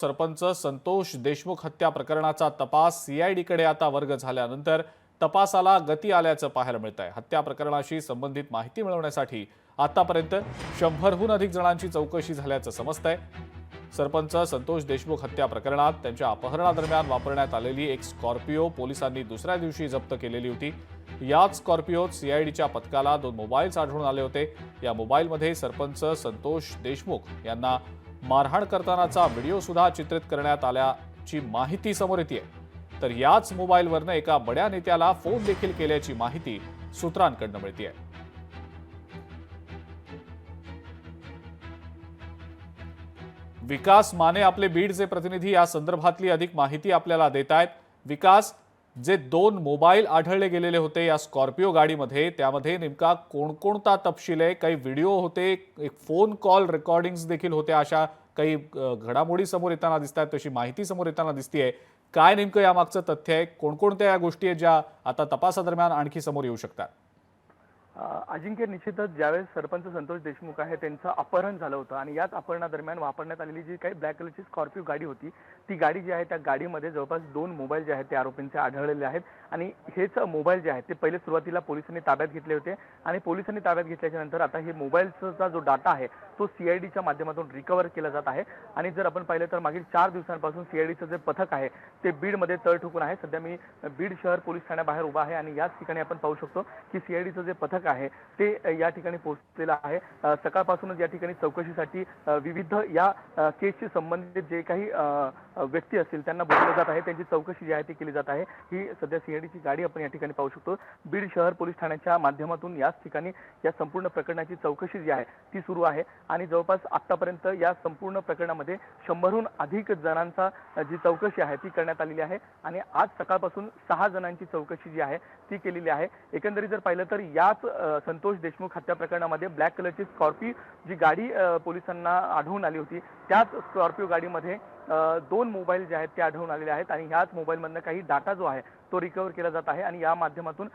सरपंच संतोष देशमुख हत्या प्रकरणाचा तपास सीआयडीकडे आता वर्ग झाल्यानंतर तपासाला गती आल्याचं पाहायला मिळत आहे। हत्या प्रकरणाशी संबंधित माहिती मिळवण्यासाठी आतापर्यंत 100हून अधिक जणांची चौकशी झाल्याचं समजतंय। सरपंच संतोष देशमुख हत्या प्रकरणात त्यांच्या अपहरणादरम्यान वापरण्यात आलेली एक स्कॉर्पिओ पोलिसांनी दुसऱ्या दिवशी जप्त केलेली होती। याच स्कॉर्पिओत सीआयडीच्या पथकाला 2 मोबाईल्स आढळून आले होते। या मोबाईलमध्ये सरपंच संतोष देशमुख यांना मारहाण करतानाचा व्हिडिओ सुद्धा चित्रित करण्यात आल्याची माहिती समोर येते। तर याच मोबाईलवरनं एका बड्या नेत्याला फोन देखील केल्याची माहिती सूत्रांकडून मिळते। विकास माने आपले बीडचे प्रतिनिधी या संदर्भातली अधिक माहिती आपल्याला देत आहेत। विकास, जे 2 मोबाईल आढळले गेलेले होते या स्कॉर्पिओ गाडीमध्ये, त्यामध्ये नेमका कोणकोणता तपशील आहे? काही व्हिडिओ होते, एक फोन कॉल रेकॉर्डिंग्स देखील होत्या, अशा काही घडामोडी समोर येताना दिसतात, तशी माहिती समोर येताना दिसतेय। काय नेमकं यामागचं तथ्य आहे? कोणकोणत्या या गोष्टी आहेत ज्या आता तपासादरम्यान आणखी समोर येऊ शकतात? अजिंक्य, निश्चितच ज्यावेळेस सरपंच संतोष देशमुख आहे त्यांचं अपहरण झालं होतं आणि याच अपहरणादरम्यान वापरण्यात आलेली जी काही ब्लॅक कलरची स्कॉर्पिओ गाडी होती, ती गाडी जी आहे त्या गाडीमध्ये जवळपास 2 मोबाईल जे आहेत ते आरोपींचे आढळलेले आहेत। आणि हेच मोबाईल जे आहेत ते पहिले सुरुवातीला पोलिसांनी ताब्यात घेतले होते आणि पोलिसांनी ताब्यात घेतल्याच्या नंतर आता हे मोबाईलचा जो डाटा आहे तो सीआयडीच्या माध्यमातून रिकव्हर केला जात आहे। आणि जर आपण पाहिलं तर मागील 4 दिवसांपासून सीआयडीचं जे पथक आहे ते बीडमध्ये तळ ठोकून आहे। सध्या मी बीड शहर पोलीस ठाण्याबाहेर उभा आहे आणि याच ठिकाणी आपण पाहू शकतो की सीआयडीचं जे पथक आहे ते या ठिकाणी पोहोचलेलं आहे। सकाळपासूनच या ठिकाणी चौकशीसाठी विविध या केसशी संबंधित जे काही व्यक्ती असतील त्यांना बोलवलं जात आहे, त्यांची चौकशी जी आहे ती केली जात आहे। ही सध्या सीआयडीची गाडी आपण या ठिकाणी पाहू शकतो। बीड शहर पोलीस ठाण्याच्या माध्यमातून याच ठिकाणी या संपूर्ण प्रकरणाची चौकशी जी आहे ती सुरू आहे आणि जवळपास आतापर्यंत या संपूर्ण प्रकरणामध्ये 100हून अधिक जणांचा जी चौकशी आहे ती करण्यात आलेली आहे आणि आज सकाळपासून 6 जणांची चौकशी जी आहे ती केलेली आहे। एकंदरीत जर पाहिलं तर याच संतोष देशमुख हत्या प्रकरणामध्ये ब्लॅक कलरची स्कॉर्पिओ जी गाडी पोलिसांना आढळून आली होती, त्याच स्कॉर्पिओ गाडीमध्ये 2 मोबाईल जे आहेत ते आढळून आलेले आहेत आणि ह्याच मोबाईलमधनं काही डाटा जो आहे तो रिकव्हर केला जात आहे आणि या माध्यमातून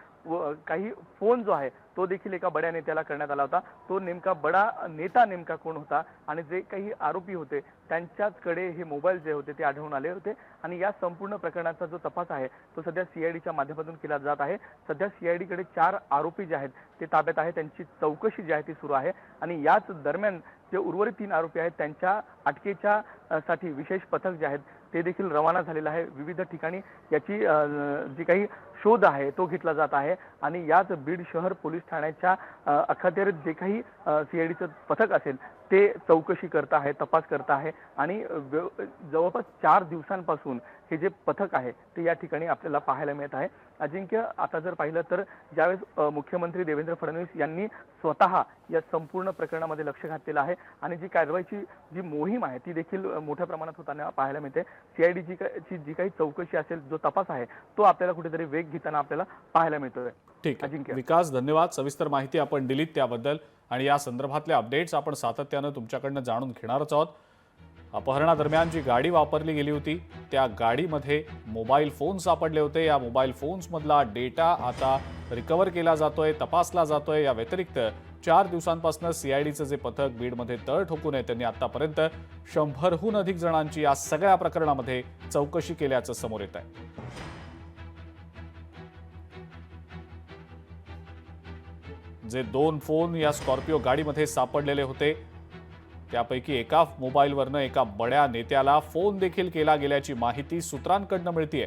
काही फोन जो आहे तो देखील एका बड्या नेत्याला करण्यात आला होता। तो नेमका बडा नेता नेमका कोण होता आणि जे काही आरोपी होते त्यांच्याचकडे हे मोबाईल जे होते ते आढळून आले होते आणि या संपूर्ण प्रकरणाचा जो तपास आहे तो सध्या सीआयडीच्या माध्यमातून केला जात आहे। सध्या सीआयडीकडे 4 आरोपी जे आहेत ते ताब्यात आहे, त्यांची चौकशी जी आहे ती सुरू आहे आणि याच दरम्यान जे उर्वरित 3 आरोपी आहेत त्यांच्या अटकेच्या साठी विशेष पथक जे आहेत ते देखील रवाना झालेलं आहे। विविध ठिकाणी याची जी काही शोध आहे तो घेतला जात आहे आणि याच बीड शहर पोलीस ठाण्याच्या अखत्यारीत जे काही सीआयडीचं पथक असेल ते चौकशी करत आहे, तपास करत आहे आणि जवळपास 4 दिवसांपासून हे जे पथक आहे ते या ठिकाणी आपल्याला पाहायला मिळत आहे। अजिंक्य, आता जर पाहिलं तर ज्यावेळेस मुख्यमंत्री देवेंद्र फडणवीस यांनी स्वतः या संपूर्ण प्रकरणामध्ये लक्ष घातलेलं आहे आणि जी कारवाईची जी मोहीम आहे ती देखील मोठ्या प्रमाणात होताना पाहायला मिळते। सीआयडीची जी काही चौकशी असेल, जो तपास आहे तो आपल्याला कुठेतरी वेग घेताना आपल्याला पाहायला मिळतोय। ठीक आहे विकास, धन्यवाद। सविस्तर माहिती आपण दिलीत त्याबद्दल आणि या संदर्भातले अपडेट्स आपण सातत्यानं तुमच्याकडनं जाणून घेणारच आहोत। अपहरणादरम्यान जी गाडी वापरली गेली होती त्या गाडीमध्ये मोबाईल फोन सापडले होते। या मोबाईल फोन्समधला डेटा आता रिकव्हर केला जातोय, तपासला जातोय। या व्यतिरिक्त 4 दिवसांपासून सीआयडीचं जे पथक बीडमध्ये तळ ठोकून आहे त्यांनी आतापर्यंत 100हून अधिक जणांची या सगळ्या प्रकरणामध्ये चौकशी केल्याचं समोर येत आहे। जे 2 फोन या स्कॉर्पिओ गाडीमध्ये सापडलेले होते त्यापैकी एका मोबाईलवरनं एका बड्या नेत्याला फोन देखील केला गेल्याची माहिती सूत्रांकडून मिळतेय।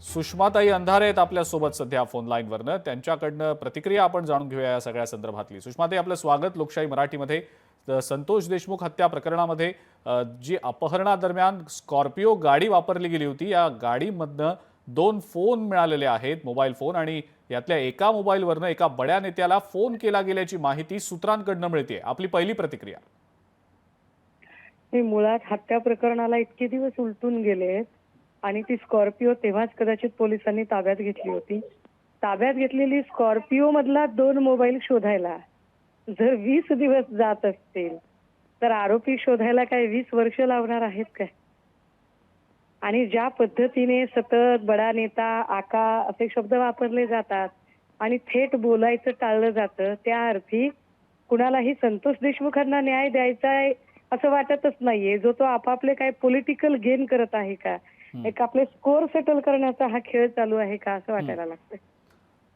सुषमाताई अंधारे आहेत आपल्यासोबत सध्या फोन लाईनवरनं, त्यांच्याकडनं प्रतिक्रिया आपण जाणून घेऊया या सगळ्या संदर्भातली। सुषमाताई, आपलं स्वागत लोकशाही मराठीमध्ये। संतोष देशमुख हत्या प्रकरणामध्ये जी अपहरणादरम्यान स्कॉर्पिओ गाडी वापरली गेली होती या गाडीमधनं 2 फोन मिळालेले आहेत, मोबाईल फोन, आणि यातल्या एका मोबाईलवरनं एका बड्या नेत्याला फोन केला गेल्याची माहिती सूत्रांकडून मिळते। आपली पहिली प्रतिक्रिया? मुळात हत्या प्रकरणाला इतके दिवस उलटून गेले आणि ती स्कॉर्पिओ तेव्हाच कदाचित पोलिसांनी ताब्यात घेतली होती। ताब्यात घेतलेली स्कॉर्पिओ मधला 2 मोबाईल शोधायला जर 20 दिवस जात असतील तर आरोपी शोधायला काय 20 वर्ष लावणार आहेत काय? आणि ज्या पद्धतीने सतत बडा नेता, आका असे शब्द वापरले जातात आणि थेट बोलायचं टाळलं जातं, त्या अर्थी कुणालाही संतोष देशमुखांना न्याय द्यायचा आहे असं वाटतच नाहीये. जो तो आपापले काय पॉलिटिकल गेन करत आहे का, एक आपले स्कोर सेटल करण्याचा हा खेळ चालू आहे का, असं वाटायला लागतंय.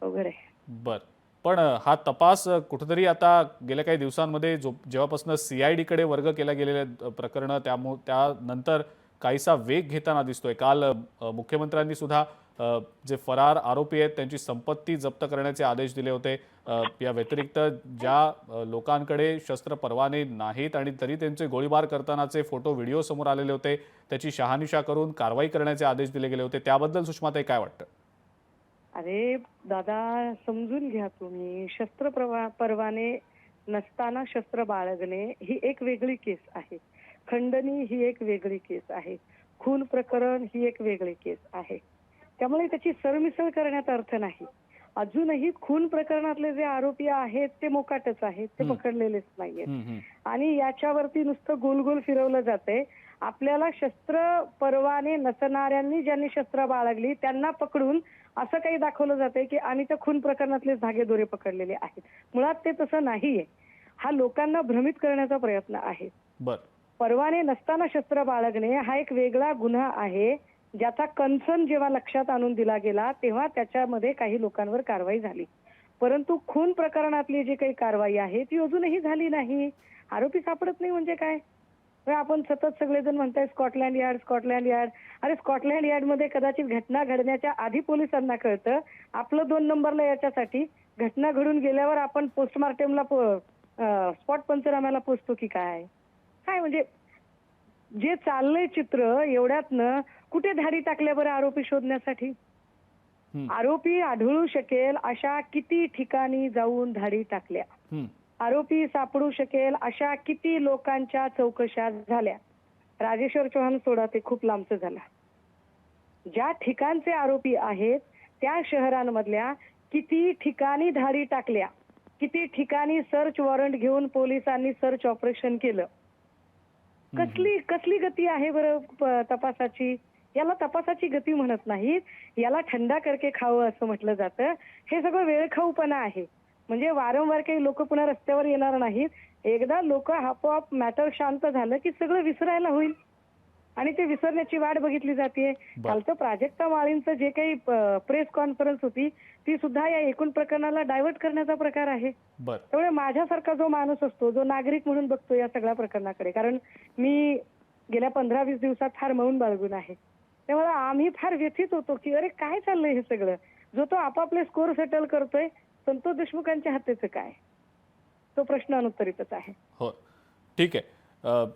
अवघड आहे. बर, पण हा तपास कुठेतरी आता गेल्या काही दिवसांमध्ये जेव्हापासून CID कडे वर्ग केल्या गेलेले प्रकरण त्यानंतर काहीसा वेग घेताना दिसतोय. काल मुख्यमंत्र्यांनी सुद्धा जे फरार आरोपी आहेत त्यांची संपत्ती जप्त करण्याचे आदेश दिले होते. या व्यतिरिक्त ज्या लोकांकडे शस्त्र परवाने नाहीत आणि तरी त्यांचे गोळीबार करतानाचे फोटो व्हिडिओ समोर आलेले होते त्याची शहानिशा करून कारवाई करण्याचे आदेश दिले गेले होते. त्याबद्दल सुषमाताई काय वाटतं? अरे दादा, समजून घ्या तुम्ही, परवाने नसताना शस्त्र बाळगणे ही एक वेगळी केस आहे. खंडणी ही एक वेगळी केस आहे. खून प्रकरण ही एक वेगळी केस आहे. त्यामुळे त्याची सरमिसळ करण्यात अर्थ नाही. अजूनही खून प्रकरणातले जे आरोपी आहेत ते मोकाटच आहेत, ते पकडलेलेच नाहीयेत. आणि याच्यावरती नुसतं गोल गोल फिरवलं जातंय. आपल्याला शस्त्र परवाने नसणाऱ्यांनी ज्यांनी शस्त्र बाळगली त्यांना पकडून असं काही दाखवलं जातंय की आम्ही त्या खून प्रकरणातले धागेदोरे पकडलेले आहेत. मुळात ते तसं नाहीये. हा लोकांना भ्रमित करण्याचा प्रयत्न आहे. परवाने नसताना शस्त्र बाळगणे हा एक वेगळा गुन्हा आहे, ज्याचा कन्सर्न जेव्हा लक्षात आणून दिला गेला तेव्हा त्याच्यामध्ये काही लोकांवर कारवाई झाली. परंतु खून प्रकरणातली जी काही कारवाई आहे ती अजूनही झाली नाही. आरोपी सापडत नाही म्हणजे काय? आपण सतत सगळेजण म्हणताय स्कॉटलँड यार्ड. अरे स्कॉटलँड यार्डमध्ये कदाचित घटना घडण्याच्या आधी पोलिसांना कळतं. आपलं 2 नंबरला याच्यासाठी घटना घडून गेल्यावर आपण पोस्टमार्टमला स्पॉट पंचनाम्याला पोचतो की काय? काय म्हणजे जे चाललंय चित्र एवढ्यातनं कुठे धाडी टाकल्या बरं आरोपी शोधण्यासाठी? आरोपी आढळू शकेल अशा किती ठिकाणी जाऊन धाडी टाकल्या, आरोपी सापडू शकेल अशा किती लोकांच्या चौकशा झाल्या. राजेश्वर चव्हाण सोडा, ते खूप लांबचं झालं. ज्या ठिकाणचे आरोपी आहेत त्या शहरांमधल्या किती ठिकाणी धाडी टाकल्या, किती ठिकाणी सर्च वॉरंट घेऊन पोलिसांनी सर्च ऑपरेशन केलं. कसली गती आहे बरं तपासाची? याला तपासाची गती म्हणत नाहीत, याला थंडा करके खावं असं म्हटलं जातं. हे सगळं वेळखाऊपणा आहे. म्हणजे वारंवार काही लोक पुन्हा रस्त्यावर येणार नाहीत. एकदा लोक आपोआप मॅटर शांत झालं की सगळं विसरायला होईल आणि ते विसरण्याची वाट बघितली जाते. कालचं प्राजक्ता माळींचं जे काही प्रेस कॉन्फरन्स होती ती सुद्धा या एकूण प्रकरणाला डायव्हर्ट करण्याचा प्रकार आहे. त्यामुळे माझ्यासारखा जो माणूस असतो, जो नागरिक म्हणून बघतो या सगळ्या प्रकरणाकडे, कारण मी गेल्या 15-20 दिवसात फार मौन बाळगून आहे, त्यामुळे आम्ही फार व्यथित होतो की अरे काय चाललंय हे सगळं. जो तो आपापले स्कोर सेटल करतोय, संतोष देशमुखांच्या हातेचं काय? तो प्रश्न अनुत्तरितच आहे. हो, ठीक आहे.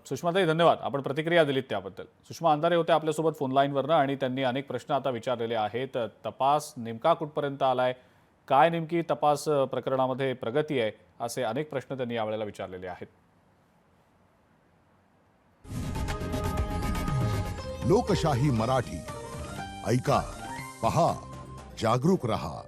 सुषमाताई धन्यवाद, आपण प्रतिक्रिया दिलीत त्याबद्दल. सुषमा अंधारे होते आपल्यासोबत फोन लाईनवरनं आणि त्यांनी अनेक प्रश्न आता विचारलेले आहेत. तपास नेमका कुठपर्यंत आलाय, काय नेमकी तपास प्रकरणामध्ये प्रगती आहे, असे अनेक प्रश्न त्यांनी यावेळेला विचारलेले आहेत. लोकशाही मराठी ऐका, पहा, जागरूक रहा.